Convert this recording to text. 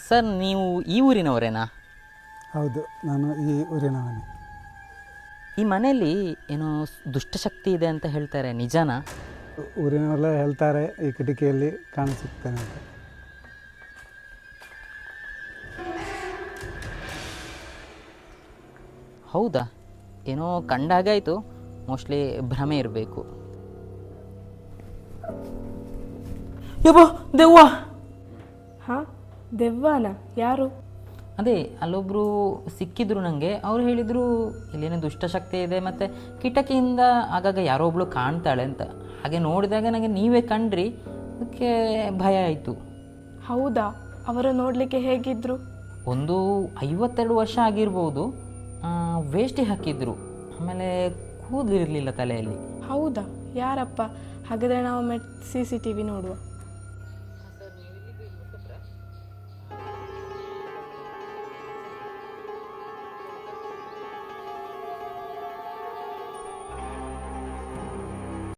Sir, ನೀವು ಈ ಊರಿನವರೇನಾ? ಹೌದು, ನಾನು ಈ ಊರಿನವನೇ. ಈ ಮನೆಯಲ್ಲಿ ಏನೋ ದುಷ್ಟಶಕ್ತಿ ಇದೆ ಅಂತ ಹೇಳ್ತಾರೆ, ನಿಜನಾ? ಊರಿನವರೆಲ್ಲ ಹೇಳ್ತಾರೆ ಈ ಕಿಟಕಿಯಲ್ಲಿ ಕಾಣಿಸುತ್ತೇನೆ ಅಂತ. ಹೌದಾ? ಏನೋ ಕಂಡಾಗಾಯಿತು, ಮೋಸ್ಟ್ಲಿ ಭ್ರಮೆ ಇರಬೇಕು. ಯಬ್ಬೋ, ದೆವ್ವ! ಹಾಂ, ದೆವ್ವನ? ಯಾರು? ಅದೇ ಅಲ್ಲೊಬ್ಬರು ಸಿಕ್ಕಿದ್ರು ನನಗೆ. ಅವ್ರು ಹೇಳಿದರು ಇಲ್ಲೇನೋ ದುಷ್ಟಶಕ್ತಿ ಇದೆ, ಮತ್ತು ಕಿಟಕಿಯಿಂದ ಆಗಾಗ ಯಾರೋ ಒಬ್ಳು ಕಾಣ್ತಾಳೆ ಅಂತ. ಹಾಗೆ ನೋಡಿದಾಗ ನನಗೆ ನೀವೇ ಕಂಡ್ರಿ, ಅದಕ್ಕೆ ಭಯ ಆಯಿತು. ಹೌದಾ? ಅವರು ನೋಡಲಿಕ್ಕೆ ಹೇಗಿದ್ರು? ಒಂದು 52 ವರ್ಷ ಆಗಿರ್ಬೋದು. ವೇಷ್ಟಿ ಹಾಕಿದ್ರು, ಆಮೇಲೆ ಕೂದಲಿರಲಿಲ್ಲ ತಲೆಯಲ್ಲಿ. ಹೌದಾ? ಯಾರಪ್ಪ? ಹಾಗಾದರೆ ನಾವು CCTV ನೋಡುವ.